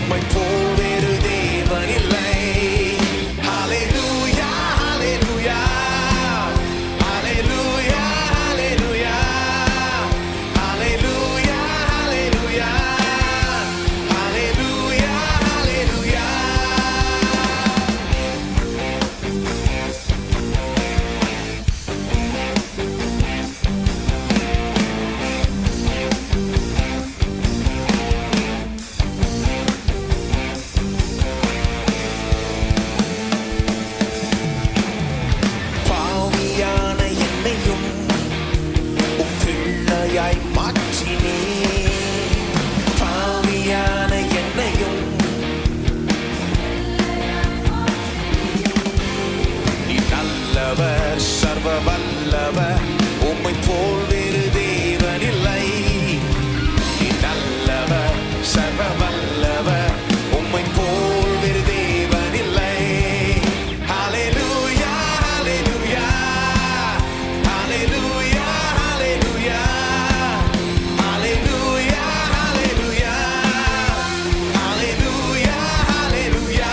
உம்மை போல் வேறு தேவன் இல்லை. ஹல்லேலூயா ஹல்லேலூயா ஹல்லேலூயா ஹல்லேலூயா ஹல்லேலூயா ஹல்லேலூயா ஹல்லேலூயா ஹல்லேலூயா. பாவியான என்னையும் உம் பிள்ளையாய் மாற்றினே. பாவியான என்னையும் நீ நல்லவர் சர்வ வல்லவர் உம்மை போல் வேறு தேவன் இல்லை. நீ நல்லவர் சர்வ வல்லவர் உம்மை போல் வேறு தேவன் இல்லை. ஹல்லேலூயா ஹல்லேலூயா ஹல்லேலூயா ஹல்லேலூயா ஹல்லேலூயா ஹல்லேலூயா ஹல்லேலூயா ஹல்லேலூயா.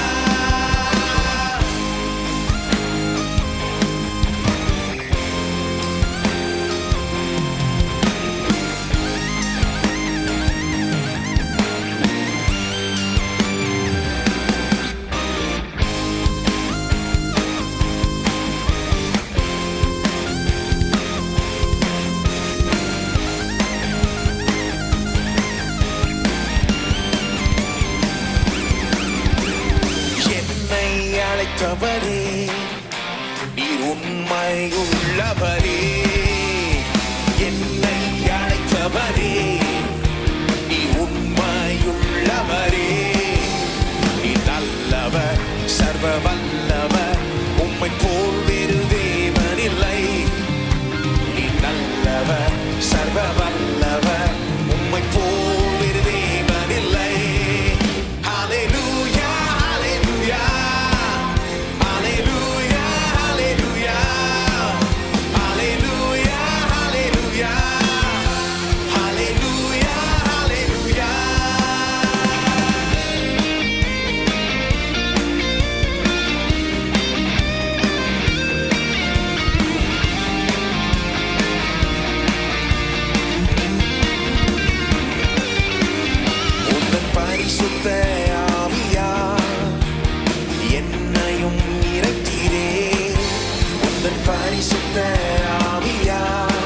என்னை அழைத்தவரே நீர் உண்மையுள்ளவரே. என்னை அழைத்தவரே நீ உண்மையுள்ளவரே. நீ நல்லவர் சர்வ வல்லவர் உம்மை போல் வேறு தேவன் இல்லை. நீ நல்லவர் சர்வ வல்லவர் உம்மை போல் வேறு தேவன் இல்லை. ஹல்லேலூயா ஹல்லேலூயா ஹல்லேலூயா ஹல்லேலூயா ஹல்லேலூயா ஹல்லேலூயா ஹல்லேலூயா ஹல்லேலூயா. உந்தன் பரிசுத்த ஆவியால் என்னையும் நிறைத்தீரே. உந்தன் பரிசுத்த ஆவியால்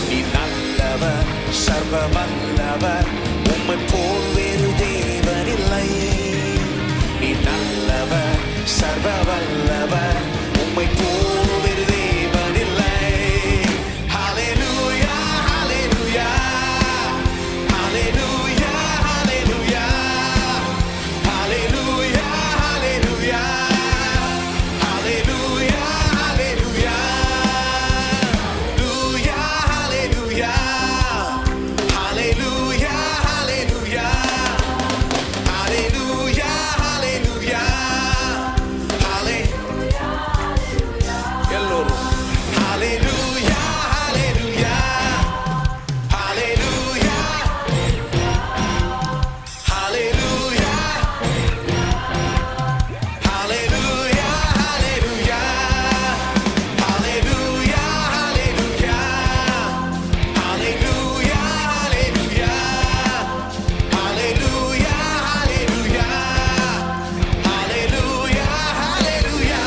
நீ நல்லவர் சர்வ வல்லவர் உம்மை போல் வேறு தேவன் இல்லை. நீ நல்லவர் சர்வ வல்லவர் உம்மை போல் வேறு தேவன் இல்லை. ஹல்லேலூயா ஹல்லேலூயா ஹல்லேலூயா ஹல்லேலூயா ஹல்லேலூயா ஹல்லேலூயா ஹல்லேலூயா ஹல்லேலூயா ஹல்லேலூயா ஹல்லேலூயா ஹல்லேலூயா ஹல்லேலூயா ஹல்லேலூயா ஹல்லே எல்லோரும் ஹல்லேலூயா ஹல்லேலூயா ஹல்லேலூயா ஹல்லேலூயா ஹல்லேலூயா ஹல்லேலூயா ஹல்லேலூயா ஹல்லேலூயா ஹல்லேலூயா ஹல்லேலூயா ஹல்லேலூயா ஹல்லேலூயா ஹல்லேலூயா ஹல்லேலூயா.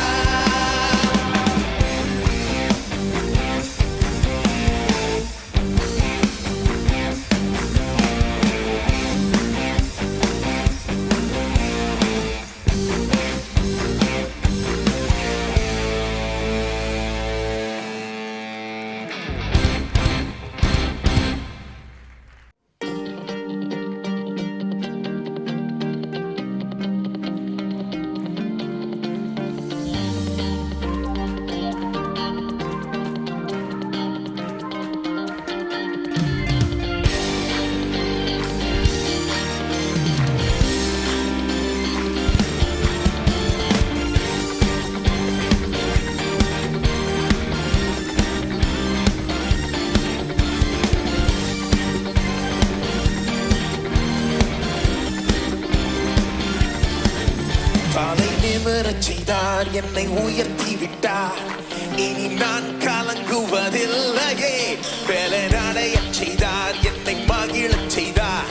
நிமிரச் செய்தார், என்னை உயர்த்தி விட்டார். இனி நான் கலங்குவதில்லையே. பலனடையச் செய்தார், என்னை மகிழச் செய்தார்.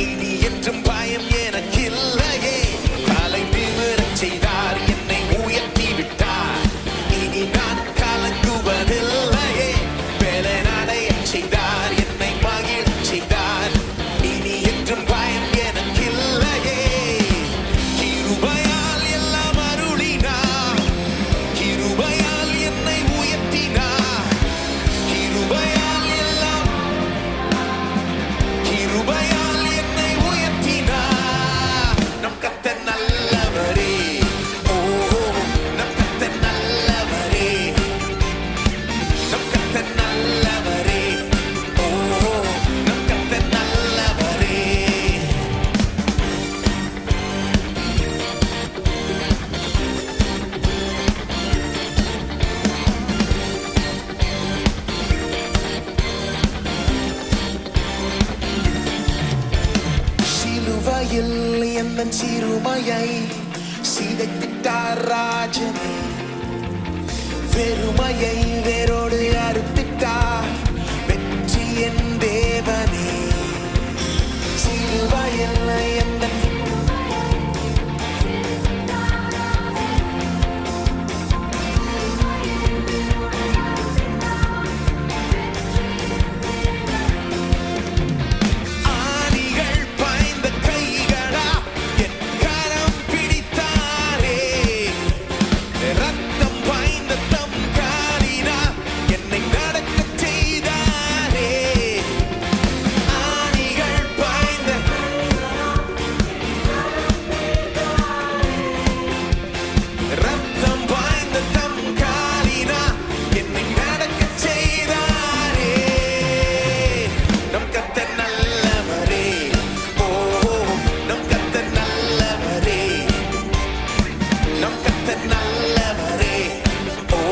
இனி என்றும் பயம் எனக்கில்லையே. தலை நிமிரச் செய்தார், என்னை உயர்த்தி விட்டார். இனி நான் கலங்குவதில்லையே. பலனடையச் செய்தார், என்னை மகிழச் செய்தார். இனி என்றும் பயம் எனக்கில்லையே. கிருபையால் எல்லாம் அருளினார், கிருபையால் என்னை உயர்த்தினார். கிருபையால் எல்லாம், கிருபையால் என்னை உயர்த்தினார். நம் கர்த்தர் நல்லவரே. ஓ, நம் கர்த்தர் நல்லவரே. நம் கர்த்தர் நல்லவரே. ஓ, நம் கர்த்தர் நல்லவரே. சிலுவையில் எந்தன் சிறுமையை சிதைத்திட்டார் ராஜனே. வெறுமையை வேரோடு அறுத்திட்டார் வெற்றி என் தேவனே. சிலுவையில் எந்தன் ஆணிகள் பாய்ந்த கைகளா என் கரம் பிடித்தாரே. ரத்தம் பாய்ந்த தம் காலினா என்னை நடக்கச் செய்தாரே. ஆணிகள் பாய்ந்த ரத்தம் பாய்ந்த தம் காலினா என்னை நடக்கச் செய்தாரே. நம் கர்த்தர் நல்லவரே. ஓ, நம் கர்த்தர் நல்லவரே. நம் கர்த்தர் நல்லவரே. ஓ,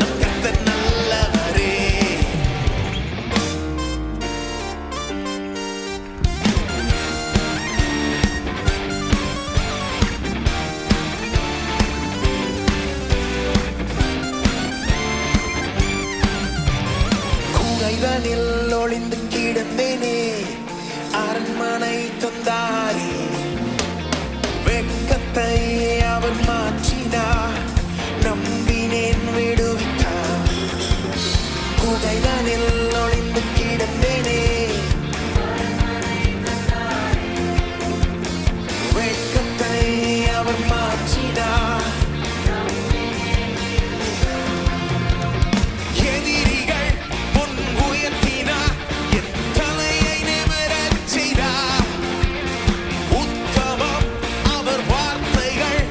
நம் கர்த்தர் நல்லவரே. குகைதனில் ஒளிந்து கிடந்தேனே, அரண்மனை தந்தாரே. வெட்கத்தை அவர் மாற்றினார், நம்பினேன் விடுவித்தார். குகைதனில் ஒளிந்து கிடந்தேனே, வெட்கத்தை அவர் மாற்றினார். எதிரிகள் முன் உயர்த்தினார், என் தலையை நிமிரச் செய்தார். உத்தமம் அவர் வார்த்தைகள்,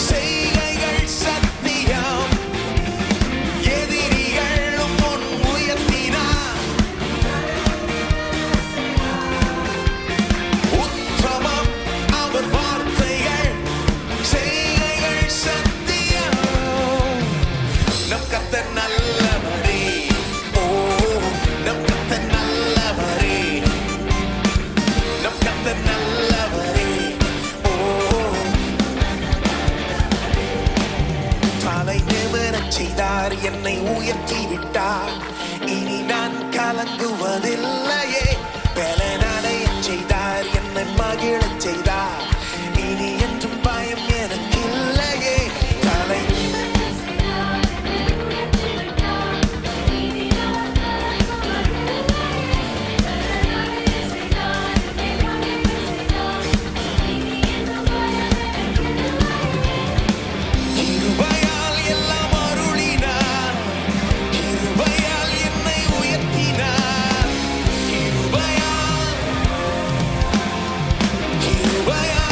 செய்கைகள் சத்தியம். எதிரிகள் முன் உயர்த்தினார், உத்தமம் அவர் வார்த்தைகள், செய்கைகள் சத்தியம். நம் கர்த்தர் நல்லவரே. ஓ, நம் கர்த்தர் நல்லவரே. நம் கர்த்தர் நல்லவரே. ஓ, தலை நிமிரச் செய்தார், என்னை உயர்த்தி விட்டார். இனி நான் கலங்குவதில்லையே. பலனடையச் செய்தார், என்னை மகிழச் செய்தார். இனி என்றும் பயம் எனக்கில்லையே. தலை கிருபையால் எல்லாம் அருளினார், கிருபையால் என்னை உயர்த்தினார். கிருபையால், கிருபையால்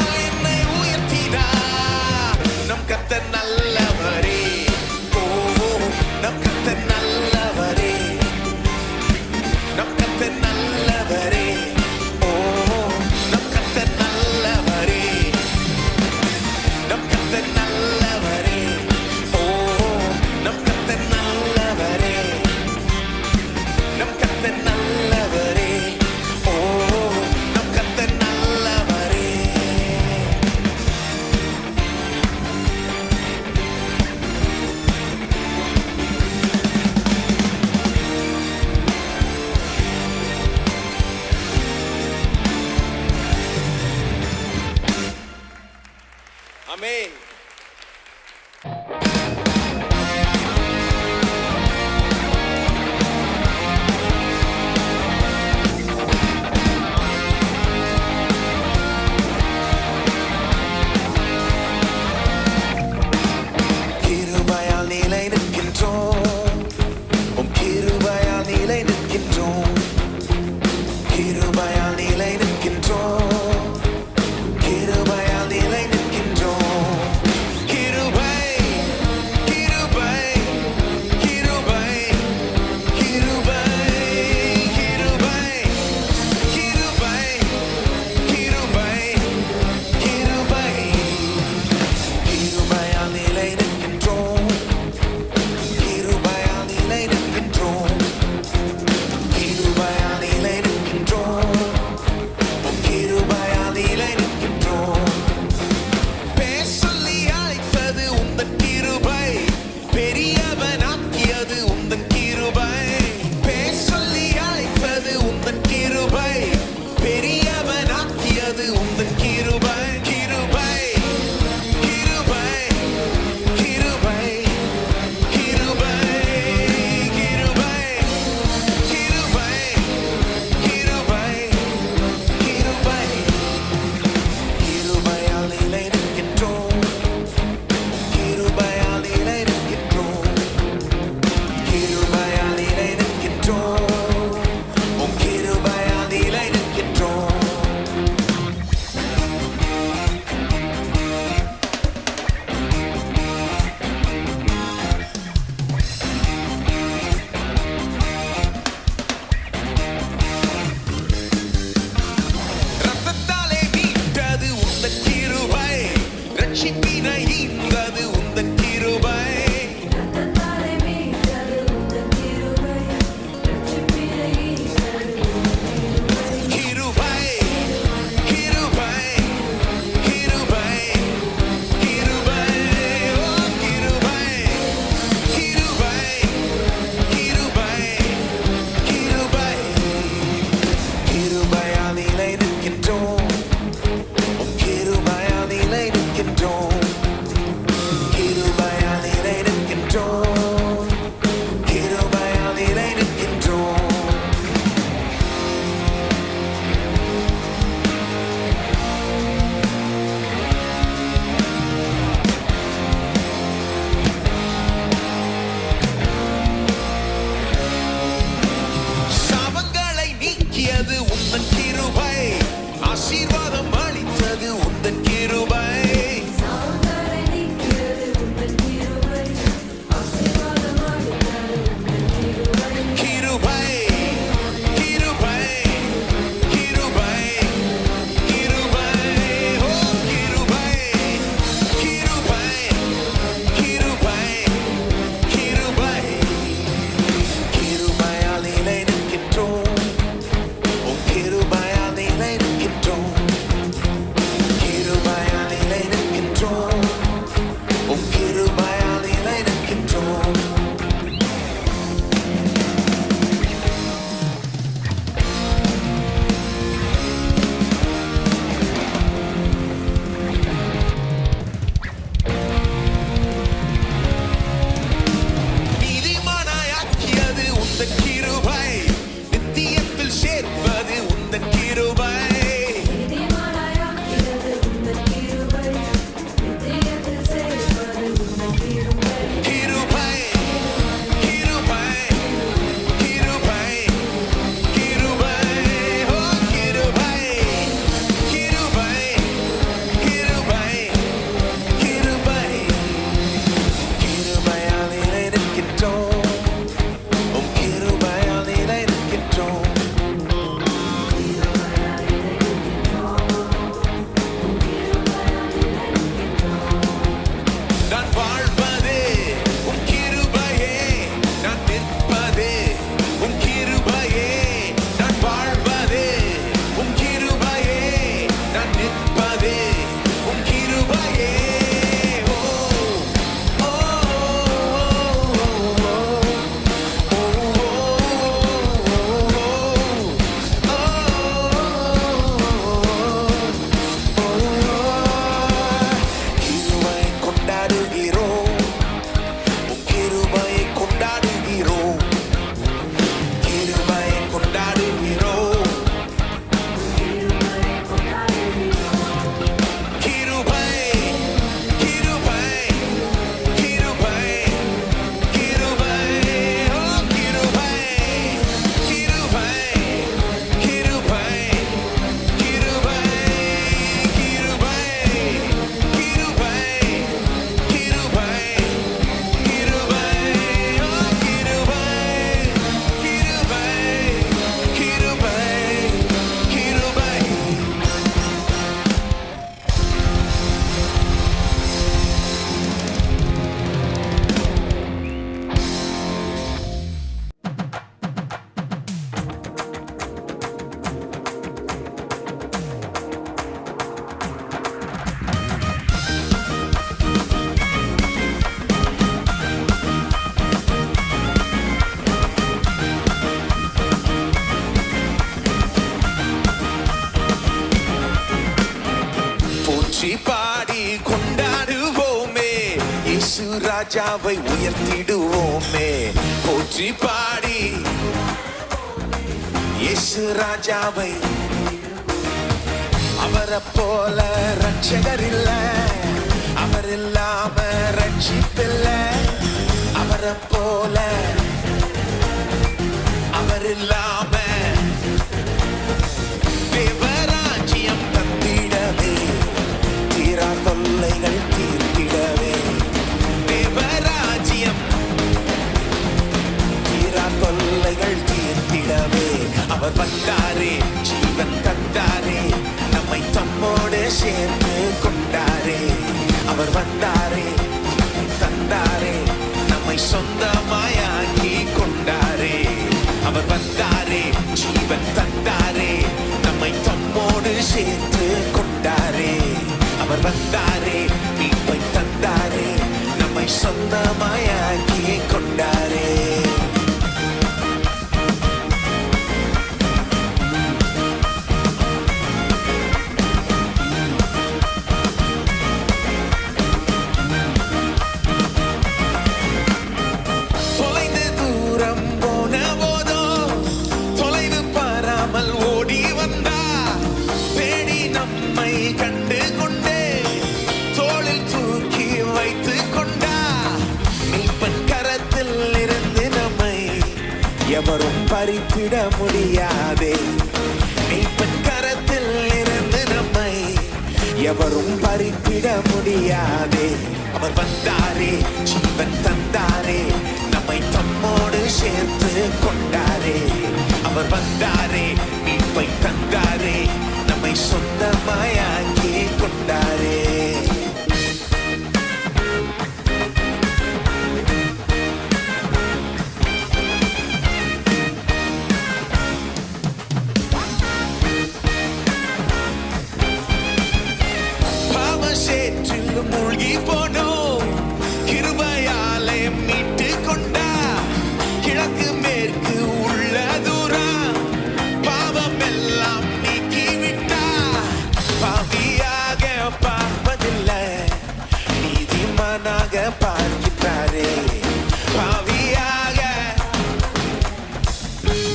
ராஜாவை உயர்த்திடுவோமே. போற்றி பாடி இயேசு ராஜாவை, அவரை போல ரட்சகர் இல்ல, அவர் இல்லாம ரட்சிப்பில்ல. அவரை போல அவர் இல்லாம தேவராஜ்யம் தந்திடவே, தீரா தொல்லைகள் தீர்த்திடவே. தேவராஜ்யம் தீரா தொல்லைகள் தீர்த்திடவே. அவர் வந்தாரே, ஜீவன் தந்தாரே, நம்மை தம்மோடு சேர்த்து கொண்டாரே. அவர் வந்தாரே, தந்தாரே, நம்மை சொந்தமாயாக்கி கொண்டாரே. அவர் வந்தாரே, ஜீவன் தந்தாரே, நம்மை தம்மோடு சேர்த்து கொண்டாரே. அவர் வந்தாரே, மீட்பை தந்தாரே, நம்மை சொந்தமாயாக்கி கொண்டாரே. எவரும் பறித்திட முடியாதே. மீட்பின் கரத்தில் இருந்து நம்மை எவரும் பறித்திட முடியாதே. அவர் வந்தாரே, ஜீவன் தந்தாரே, நம்மை தம்மோடு சேர்த்து கொண்டாரே. அவர் வந்தாரே, மீட்பை தந்தாரே, நம்மை சொந்தமாயாக்கி கொண்டாரே. மூழ்கி போனோம், கிருபையாலே மீட்டு கொண்டா. கிழக்கு மேற்கு உள்ள தூரம் பாவம் எல்லாம் நீக்கிவிட்டா. பாவியாக பார்ப்பதில்லை, நீதிமானாக பார்க்கிறாரே. பாவியாக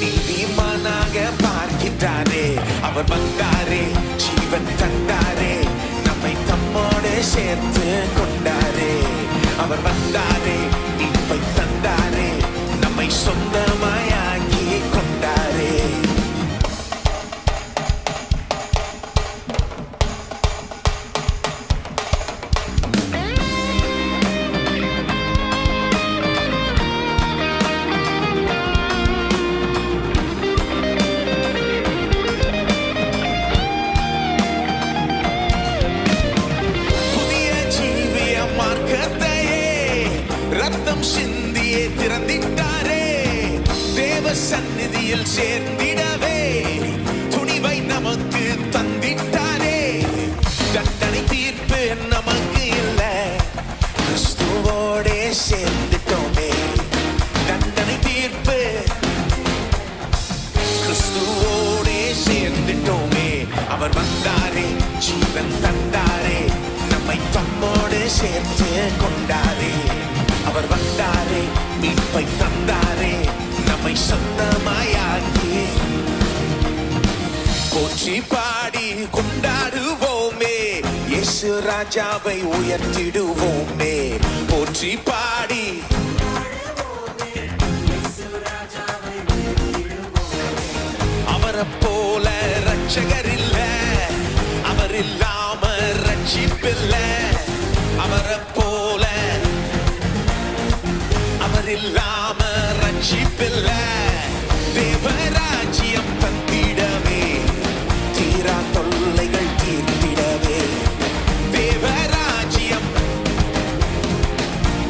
நீதிமானாக பார்க்கிறாரே. அவர் வந்தாரே, ஜீவன் தந்தாரே, நம்மை தம்மோடு சேர்த்து கொண்டாரே. அவர் வந்தாரே, மீட்பை தந்தாரே, நம்மை சொந்தமாயாக்கி கொண்டாரே. ரத்தம் சிந்தியே திறந்திட்டாரே, தேவ சந்நிதியில் சேர்ந்திடவே துணிவை நமக்கு தந்திட்டாரே. தண்டனை தீர்ப்பு நமக்கு இல்ல, கிறிஸ்துவோடே சேர்ந்துட்டோமே. தண்டனை தீர்ப்பு கிறிஸ்துவோடே சேர்ந்துட்டோமே. அவர் வந்தாரே, ஜீவன் தந்தாரே, நம்மை தம்மோடு சேர்த்து கொண்டாரே. அவர் வந்தாரே, மீட்பை தந்தாரே, நம்மை சொந்தமாயாக்கி. போற்றி பாடி கொண்டாடுவோமே, இயேசு ராஜாவை உயர்த்திடுவோமே. போற்றி பாடி அவரை போல ரட்சகர் இல்ல, அவர் இல்லாம ரட்சிப்பில்ல. அவரை போல அவர் இல்லாம ரட்சிப்பில்ல. தேவராஜ்யம் தந்திடவே, தீரா தொல்லைகள் தீர்த்திடவே. தேவராஜ்யம்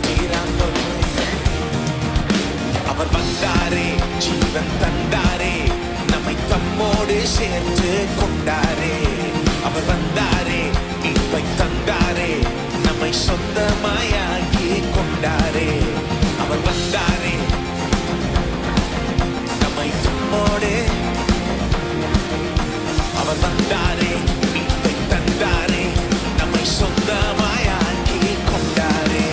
தீரா தொல்லைகள். அவர் வந்தாரே, ஜீவன் தந்தாரே, நம்மை தம்மோடு சேர்த்து கொண்டாரே. அவர் வந்தாரே, மீட்பை தந்தாரே, நம்மை சொந்தமாயாக்கி கொண்டாரே. அவர் வந்தாரே, நம்மை தம்மோடு. அவர் வந்தாரே, மீட்பை தந்தாரே, நம்மை சொந்தமாயாக்கி கொண்டாரே.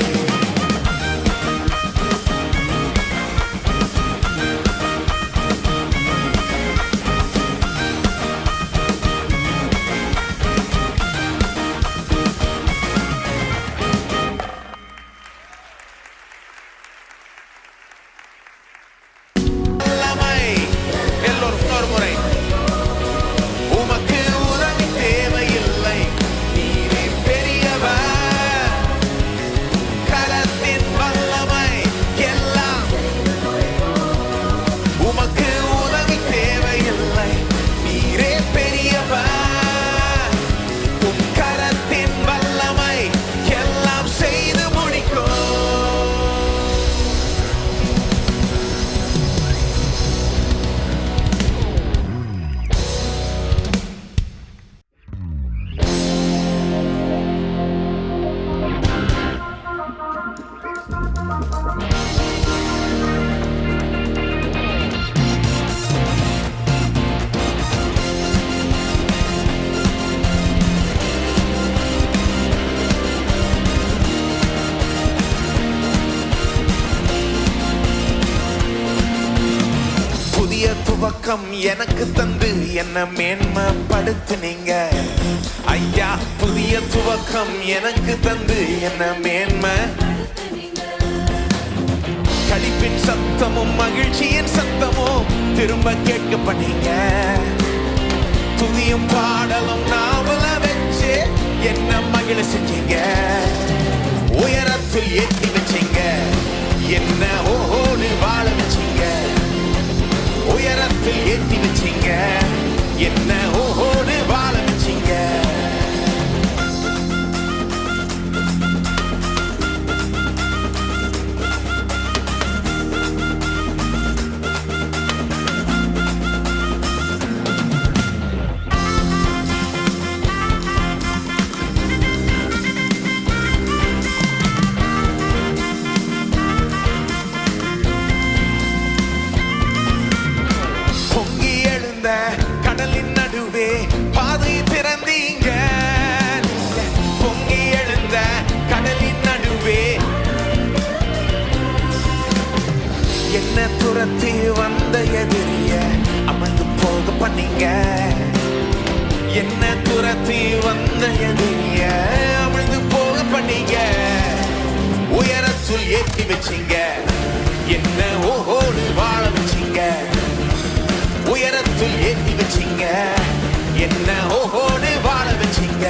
உமக்கு உதவி தேவையில்லை, நீரே பெரியவர். உம் கரத்தின் வல்லமை எல்லாம் செய்து முடிக்கும். புதிய துவக்கம் எனக்கு தந்து என்ன மேன்மைப்படுத்தினீங்க ஐயா. புதிய துவக்கம் எனக்கு தந்து என்ன மேன்மை. களிப்பின் சத்தமும் மகிழ்ச்சியின் சத்தமும் திரும்ப கேட்க பண்ணீங்க. துதியும் பாடலும் நாவல வச்சு என்ன மகிழ செஞ்சீங்க. உயரத்தில் ஏற்றி வச்சீங்க, என்ன ஓடு வாழ வச்சீங்க. உயரத்தில் ஏற்றி வச்சீங்க, என்ன ஓடு வாழ வச்சீங்க. பொங்கி எழுந்த கடலின் நடுவே பாதை திறந்தீங்க. பொங்கி எழுந்த கடலின் நடுவே என்ன துரத்தி வந்த எதிரிய அமர்ந்து போக பண்ணீங்க. என்ன துரத்தி வந்த எதிரிய அமர்ந்து போக பண்ணீங்க. உயரத்தில் ஏற்றி வச்சீங்க, என்ன ஓடு வாழ வச்சீங்க. உயரத்தில் ஏற்றி வச்சீங்க, என்ன ஓடு வாழ வச்சீங்க.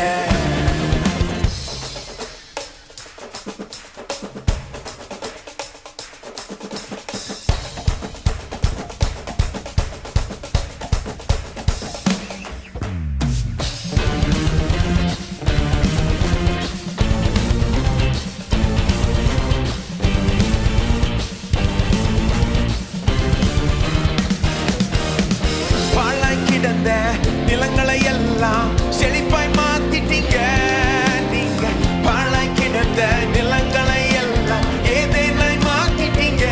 கிடந்த நிலங்களை எல்லாம் செழிப்பாய் மாத்திட்டீங்க. நீங்க பாழாய் கிடந்த நிலங்களை எல்லாம் ஏதேனாய் மாத்திட்டீங்க.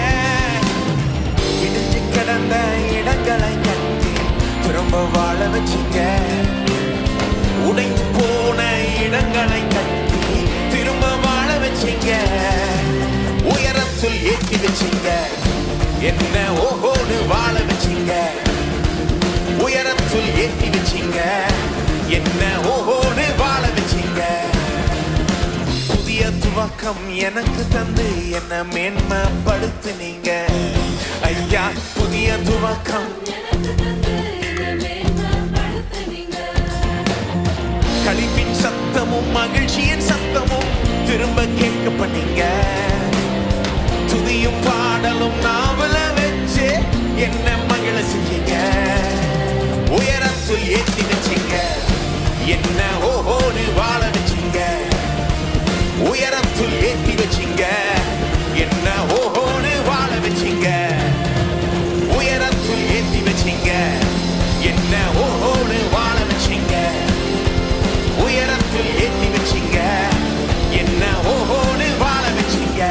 இடிஞ்சு கிடந்த இடங்களை கட்டி திரும்ப வாழ வச்சீங்க. உடைந்து போன இடங்களை கட்டி திரும்ப வாழ வச்சீங்க. உயரத்தில் ஏற்றி வச்சீங்க, என்ன ஓடு வாழ வச்சீங்க. உயரத்தில் ஏற்றி வச்சீங்க, என்ன ஓடு வாழ வச்சீங்க. புதிய துவக்கம் எனக்கு தந்து என்ன மேன்மைப்படுத்தினீங்க ஐயா. புதிய துவக்கம் களிப்பின் சத்தமும் மகிழ்ச்சியின் சத்தமும் திரும்ப கேட்க பண்ணீங்க. துதியும் பாடலும் நாவல வச்சு என்ன மகிழ செஞ்சீங்க. உயரத்தில் ஏற்றி வச்சீங்க, என்ன ஓடு வாழ வச்சீங்க. உயரத்தில் ஏற்றி வச்சீங்க, என்ன ஓடு வாழ வச்சீங்க. உயரத்தில் ஏற்றி வச்சீங்க, என்ன ஓடு வாழ வச்சீங்க. உயரத்தில் ஏற்றி வச்சீங்க, என்ன ஓடு வாழ வச்சீங்க.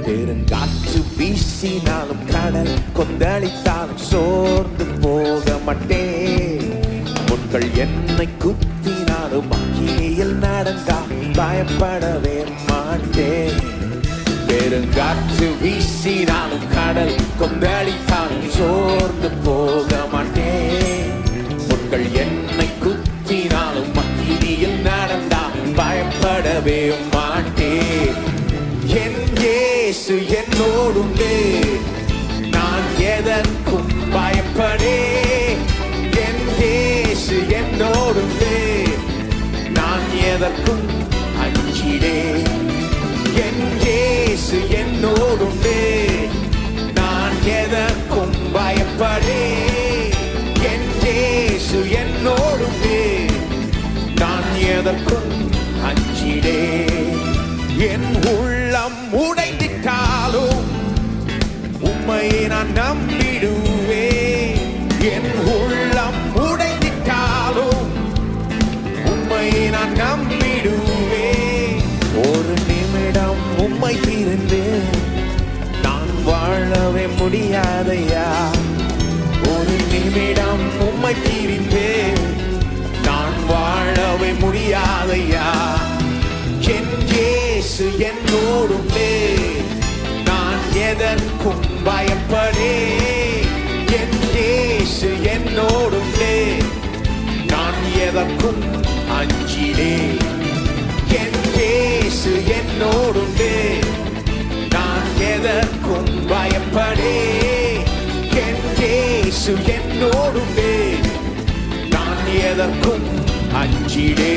பெருங்காற்று வீசினாலும் கடல் கொந்தளித்தாலும் சோர்ந்து போக மாட்டேன். முட்கள் என்னை குத்தினாலும் அக்கினியில் நடந்தால் பயப்படவே மாட்டேன். பெருங்காற்று வீசினாலும் கடல் கொந்தளித்தாலும் சோர்ந்து போக மாட்டேன். முட்கள் என்னை குத்தினாலும் அக்கினியில் நடந்தால் எதற்கும் அஞ்சிடே. என் இயேசு என்னோடுண்டே, நான் எதற்கும் பயப்படே. என் இயேசு என்னோடுண்டே, நான் எதற்கும் அஞ்சிடே. என் உள்ளம் உடைந்திட்டாலும் உம்மை நான் நம்பிடுவேன். என் உள்ளம் உடைந்திட்டாலும் உம்மை நான் நம்பிடுவேன். ஒரு நிமிடம் உம்மை பிரிந்து நான் வாழவே முடியாதையா. ஒரு நிமிடம் உம்மை பிரிந்து நான் வாழவே முடியாதையா. என் இயேசு என்னோடுண்டே, நான் எதற்கும் பயப்படே. என் இயேசு என்னோடுண்டே, நான் எதற்கும் அஞ்சிடே. என் இயேசு என்னோடுண்டே, நான் எதற்கும் பயப்படே. என் இயேசு என்னோடுண்டே, நான் எதற்கும் அஞ்சிடே.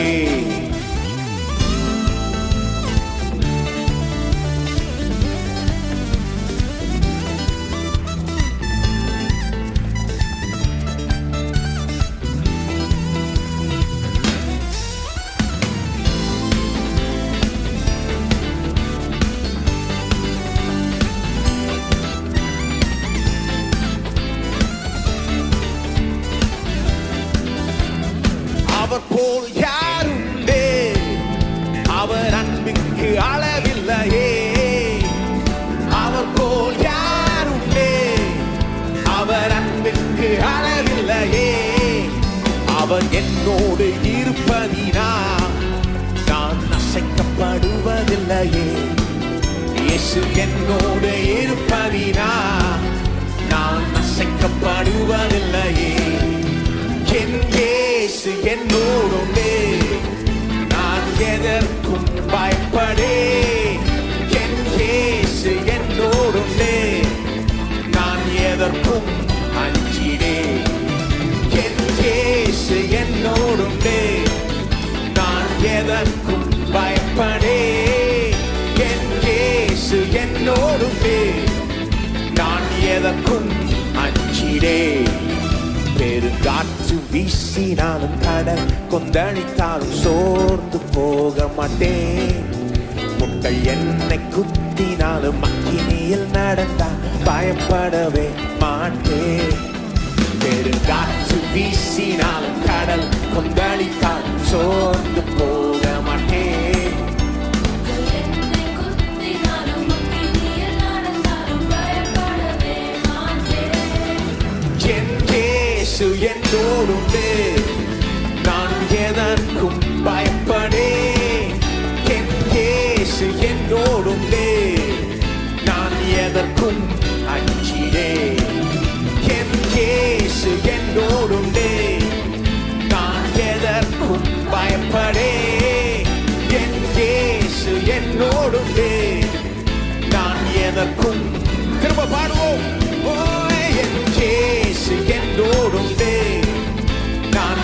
அவர் போல் யாருண்டே, அவர் அன்பிற்கு அளவில்லையே. அவர் போல் யாருண்டே, அவர் அன்பிற்கு அளவில்லையே. அவர் என்னோடு இருப்பதினா நான் அசைக்கப்படுவதில்லையே. இயேசு என்னோடு இருப்பதினா நான் அசைக்கப்படுவதில்லையே. என் இயேசு என்னோடுண்டே, நான் எதற்கும் பயப்படே. என் இயேசு என்னோடுண்டே, நான் எதற்கும் அஞ்சிடே. என் இயேசு என்னோடுண்டே, நான் எதற்கும் பயப்படே. என் இயேசு என்னோடுண்டே, நான் எதற்கும் அஞ்சிடே. பெருங்காற்று வீசினாலும் கடல் கொந்தளித்தாலும் சோர்ந்து போக மாட்டேன். முட்கள் என்னை குத்தினாலும் அக்கினியில் நடந்தால் பயப்படவே மாட்டேன். பெருங்காற்று வீசினாலும் கடல் கொந்தளித்தாலும் சோர்ந்து போக மாட்டேன். என் இயேசு என்னோடுண்டே, நான் எதற்கும் பயப்படே. என் இயேசு என்னோடுண்டே, நான் எதற்கும் அஞ்சிடே. என் இயேசு என்னோடுண்டே, நான் எதற்கும் பயப்படே. என் இயேசு என்னோடுண்டே, நான் எதற்கும். திரும்ப பாடுவோம். என் இயேசு என்னோடுண்டே, நான்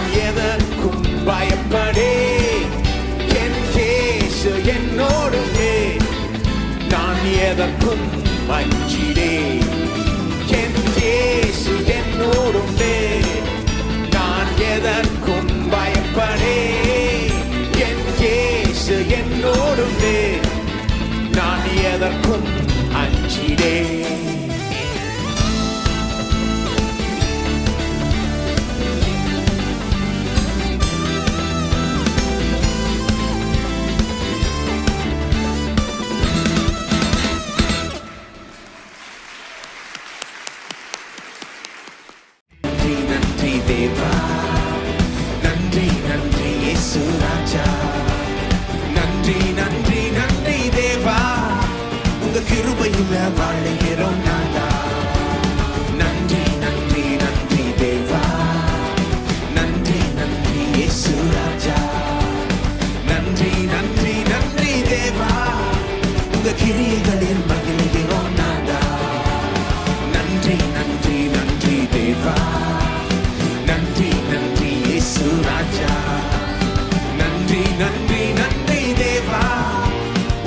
நன்றி நன்றி தேவா,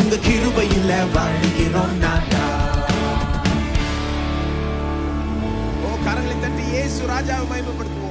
உங்க கிருபையில வாழ்கிறோம் நாடா. ஓ, கரங்களை தட்டி இயேசு ராஜாவை மகிமைப்படுத்துவோம்.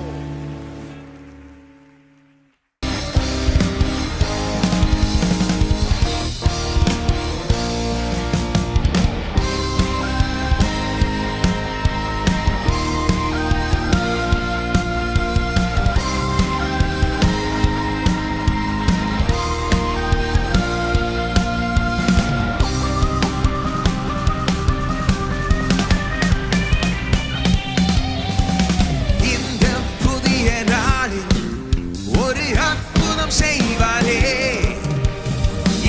செய்வாரே,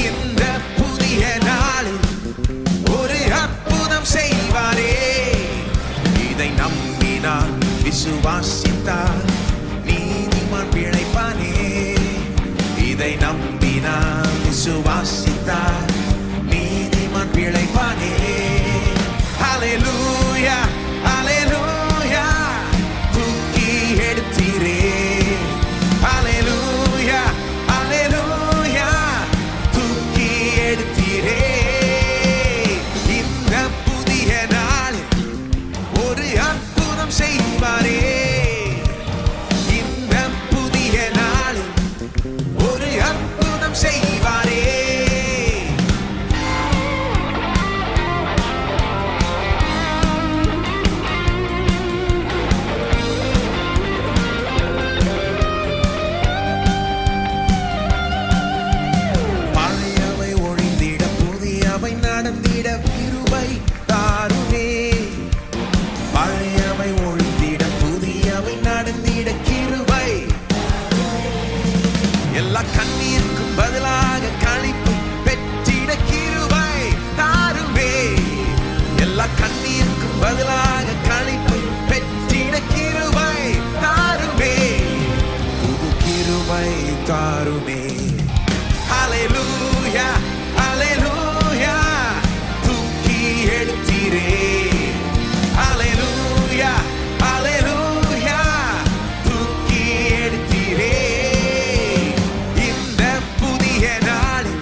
இந்த புதிய நாளில் ஒரு அற்புதம் செய்வாரே. இதை நம்பினார் விசுவாசித்தார் நீதிமான் பிழைப்பானே. இதை நம்பினார் விசுவாசித்தார் நீதிமான் பிழைப்பானே. ஹல்லேலூயா ஹல்லேலூயா, தூக்கி எடுத்தீரே. நடந்திட கிருபை தாருமே. பழையவை ஒழிந்திட புதியவை நடந்திட கிருபை. எல்லா கண்ணீருக்கும் பதிலாக களிப்பு பெற்றிட கிருபை தாருமே. எல்லா கண்ணீருக்கும் பதிலாக களிப்பு பெற்றிட கிருபை தாருமே. புது கிருபை தாருமே. ஹல்லேலூயா ஹல்லேலூயா, எடுத்தீரே. ஹல்லேலூயா ஹல்லேலூயா, தூக்கி எடுத்தீரே. இந்த புதிய நாளில்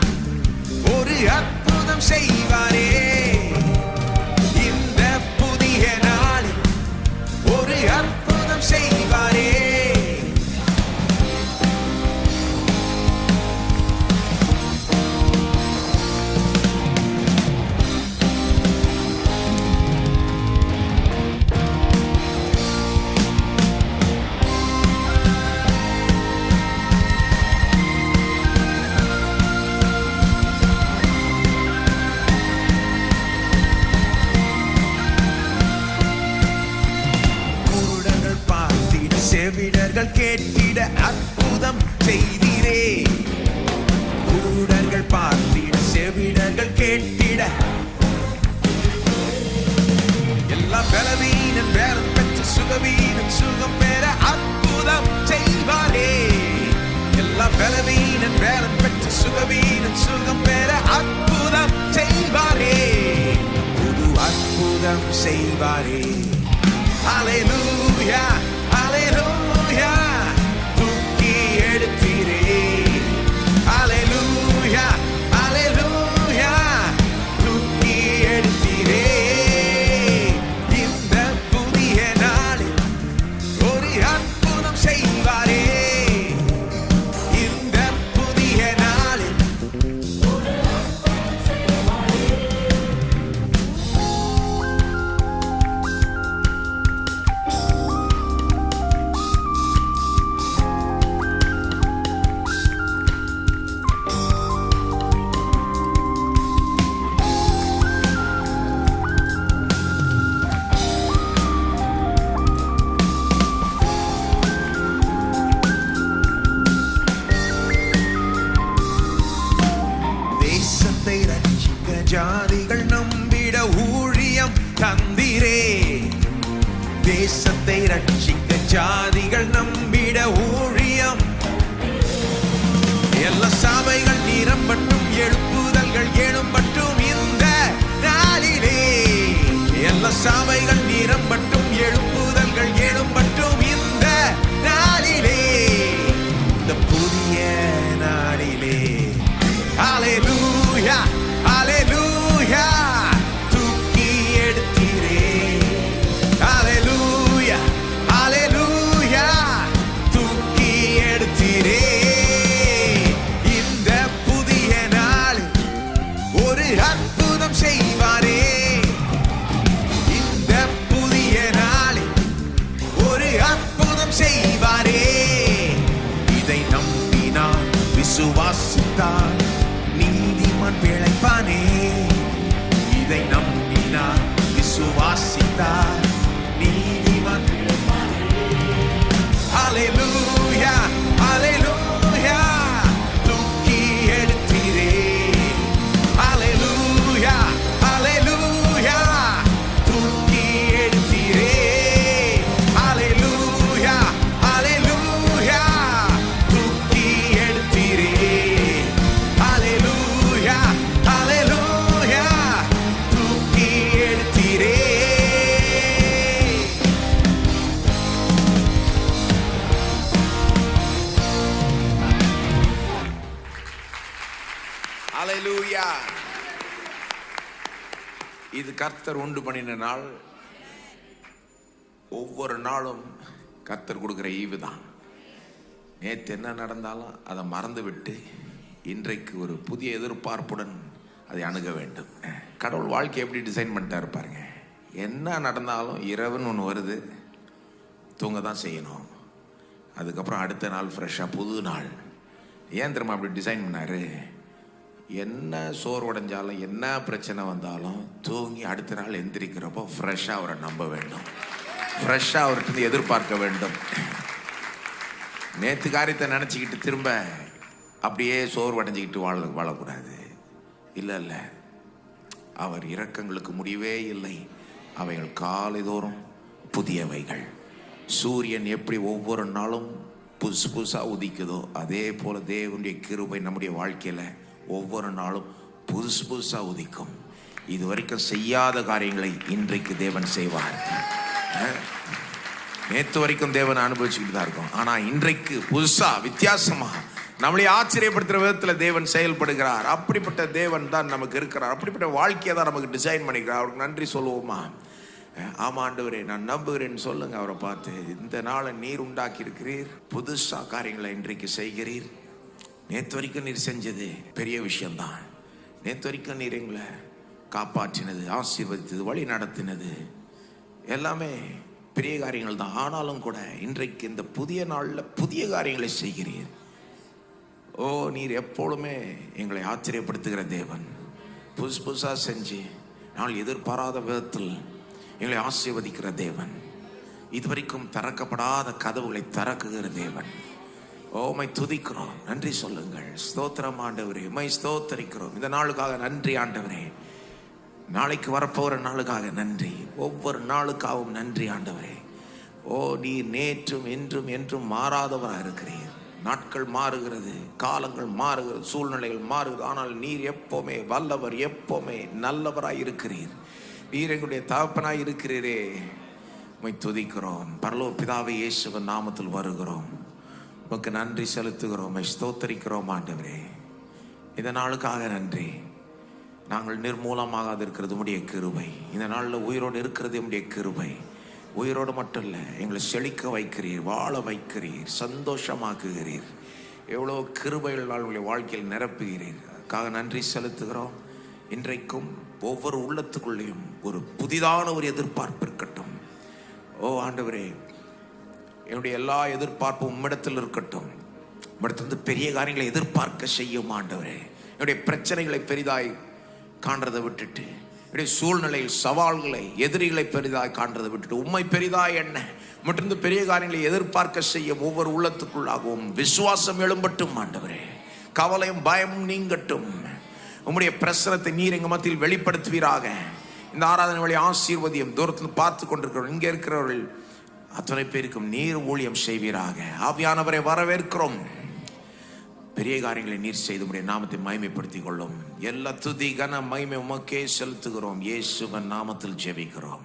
ஒரு அற்புதம் செய்வாரே. இந்த புதிய நாளில் ஒரு அற்புதம் செய்வாரே. செவிடர்கள் கேட்டிட அற்புதம் செய்தீரே. குருடர்கள் பார்த்திட செவிடர்கள் கேட்டிட. எல்லா பலவீனன் வேலம் பெற்று சுகவீனன் சுகம் பெற அற்புதம் செய்வாரே. எல்லா பலவீனன் வேலம் பெற்று சுகவீனன் சுகம் பெற அற்புதம் செய்வாரே. புது அற்புதம் செய்வாரே. ஹல்லேலூயா ஹல்லேலூயா, தூக்கி எடுத்தீரே. ஹல்லேலூயா ஹல்லேலூயா, தூக்கி எடுத்தீரே. இந்த புதிய நாளில் ஒரு அற்புதம் செய்வாரே. இந்த புதிய நாளில் ஜாதிகள் நம்பிட ஊழியம் தந்திரே. தேசத்தை ரட்சிக்க ஜாதிகள் நம்பிட ஊழியம். எல்லா சபைகள் நிரம்பட்டும், எழுப்புதல்கள் எழும்பட்டும் இந்த நாளிலே. எல்லா சபைகள் நிரம்பட்டும், எழுப்புதல்கள் எழும்பட்டும் இந்த நாளிலே. இந்த புதிய நாளிலே விசுவாசித்தால் நீதிமான் பிழைப்பானே. இதை நம்பினார் விசுவாசித்தார் நீதிமான் பிழைப்பானே. ஹல்லேலூயா ஹல்லேலூயா, தூக்கி எடுத்தீரே. ஹல்லேலூயா ஹல்லேலூயா, தூக்கி எடுத்தீரே. ஹல்லேலூயா ஹல்லேலூயா, தூக்கி எடுத்தீரே. ஹல்லேலூயா ஹல்லேலூயா, தூக்கி எடுத்தீரே. ஹல்லேலூயா. இது கர்த்தர் உண்டு பண்ணின நாள். ஒவ்வொரு நாளும் கர்த்தர் கொடுக்கிற ஈவு தான். நேற்று என்ன நடந்தாலும் அதை மறந்து விட்டு இன்றைக்கு ஒரு புதிய எதிர்பார்ப்புடன் அதை அணுக வேண்டும். கடவுள் வாழ்க்கை எப்படி டிசைன் பண்ணிட்டாரு பாருங்க. என்ன நடந்தாலும் இரவுன்னு ஒன்று வருது, தூங்க தான் செய்யணும். அதுக்கப்புறம் அடுத்த நாள் ஃப்ரெஷ்ஷாக புது நாள். ஏன் தெரியுமா அப்படி டிசைன் பண்ணாரு? என்ன சோர்வடைஞ்சாலும் என்ன பிரச்சனை வந்தாலும் தூங்கி அடுத்த நாள் எந்திரிக்கிறப்போ ஃப்ரெஷ்ஷாக அவரை நம்ப வேண்டும், ஃப்ரெஷ்ஷாக அவர்கிட்ட எதிர்பார்க்க வேண்டும். நேற்று காரியத்தை நினச்சிக்கிட்டு திரும்ப அப்படியே சோர்வடைஞ்சிக்கிட்டு வாழக்கூடாது. இல்லை இல்லை, அவர் இரக்கங்களுக்கு முடிவே இல்லை. அவைகள் காலைதோறும் புதியவைகள். சூரியன் எப்படி ஒவ்வொரு நாளும் புதுசு புதுசாக உதிக்குதோ அதே போல் தேவனுடைய கிருபை நம்முடைய வாழ்க்கையில் ஒவ்வொரு நாளும் புதுசு புதுசாக உதிக்கும். இது வரைக்கும் செய்யாத காரியங்களை இன்றைக்கு தேவன் செய்வார். நேற்று வரைக்கும் தேவனை அனுபவிச்சுக்கிட்டு தான் இருக்கும். ஆனால் இன்றைக்கு புதுசாக வித்தியாசமாக நம்மளை ஆச்சரியப்படுத்துகிற விதத்தில் தேவன் செயல்படுகிறார். அப்படிப்பட்ட தேவன் தான் நமக்கு இருக்கிறார். அப்படிப்பட்ட வாழ்க்கையை தான் நமக்கு டிசைன் பண்ணிக்கிறார். அவருக்கு நன்றி சொல்லுவோமா? ஆமா ஆண்டவரே, நான் நம்புகிறேன்னு சொல்லுங்க அவரை பார்த்து. இந்த நாளை நீர் உண்டாக்கி இருக்கிறீர், புதுசாக காரியங்களை இன்றைக்கு செய்கிறீர். நேற்று வரைக்கும் நீர் செஞ்சது பெரிய விஷயம்தான். நேற்று வரைக்கும் நீர் எங்களை காப்பாற்றினது, ஆசீர்வதித்தது, வழி நடத்தினது எல்லாமே பெரிய காரியங்கள் தான். ஆனாலும் கூட இன்றைக்கு இந்த புதிய நாளில் புதிய காரியங்களை செய்கிறீர். ஓ, நீர் எப்பொழுதுமே எங்களை ஆச்சரியப்படுத்துகிற தேவன். புதுசு புதுசாக செஞ்சு நாள் எதிர்பாராத விதத்தில் எங்களை ஆசீர்வதிக்கிற தேவன். இதுவரைக்கும் திறக்கப்படாத கதவுகளை திறக்குகிற தேவன். ஓமை துதிக்கிறோம், நன்றி சொல்லுங்கள். ஸ்தோத்திரம் ஆண்டவரே, உம்மை ஸ்தோத்தரிக்கிறோம். இந்த நாளுக்காக நன்றி ஆண்டவரே. நாளைக்கு வரப்போகிற நாளுக்காக நன்றி. ஒவ்வொரு நாளுக்காகவும் நன்றி ஆண்டவரே. ஓ, நீர் நேற்றும் இன்றும் என்றும் மாறாதவராக இருக்கிறீர். நாட்கள் மாறுகிறது, காலங்கள் மாறுகிறது, சூழ்நிலைகள் மாறுகிறது. ஆனால் நீர் எப்போவுமே வல்லவர், எப்போவுமே நல்லவராய் இருக்கிறீர். நீர் எங்களுடைய தகப்பனாய் இருக்கிறீரே. உம்மை துதிக்கிறோம். பரலோக பிதாவே, இயேசுவின் நாமத்தில் வருகிறோம். உமக்கு நன்றி செலுத்துகிறோம், ஸ்தோத்தரிக்கிறோம் ஆண்டவரே. இந்த நாளுக்காக நன்றி. நாங்கள் நிர்மூலமாகாது இருக்கிறது உம்முடைய கிருபை. இந்த நாளில் உயிரோடு இருக்கிறது உம்முடைய கிருபை. உயிரோடு மட்டும் இல்லை, எங்களை செழிக்க வைக்கிறீர், வாழ வைக்கிறீர், சந்தோஷமாக்குகிறீர். எவ்வளோ கிருபைகள் உங்களுடைய வாழ்க்கையில் நிரப்புகிறீர். அதுக்காக நன்றி செலுத்துகிறோம். இன்றைக்கும் ஒவ்வொரு உள்ளத்துக்குள்ளேயும் ஒரு புதிதான ஒரு எதிர்பார்ப்பு இருக்கட்டும். ஓ ஆண்டவரே, என்னுடைய எல்லா எதிர்பார்ப்பும் உம்மிடத்தில் இருக்கட்டும். உம்மிடத்திலிருந்து பெரிய காரியங்களை எதிர்பார்க்க செய்யும் ஆண்டவரே. என்னுடைய பிரச்சனைகளை பெரிதாய் காண்றதை விட்டுட்டு, என்னுடைய சூழ்நிலையில் சவால்களை, எதிரிகளை பெரிதாய் காண்றதை விட்டுட்டு, உம்மை பெரிதாய் என்ன உம்மிடத்திலிருந்து பெரிய காரியங்களை எதிர்பார்க்க செய்யும் ஒவ்வொரு உள்ளத்துக்குள்ளாகவும் விசுவாசம் எழும்பட்டும் ஆண்டவரே. கவலையும் பயமும் நீங்கட்டும். உம்முடைய பிரசனத்தை நீர் எங்கள் மத்தியில் வெளிப்படுத்துவீராக. இந்த ஆராதனை வழி ஆசீர்வதியும். தூரத்தில் பார்த்து கொண்டிருக்கிறோம், இங்கே இருக்கிறவர்கள் அத்தனை பேருக்கும் நீர் ஊழியம் செய்வீராக. ஆவியானவரை வரவேற்கிறோம். பெரிய காரியங்களை நீர் செய்து உம்முடைய நாமத்தை மகிமைப்படுத்திக் கொள்ளும். எல்லா துதி கன மகிமை உமக்கே செலுத்துகிறோம். இயேசுவின் நாமத்தில் ஜெபிக்கிறோம்.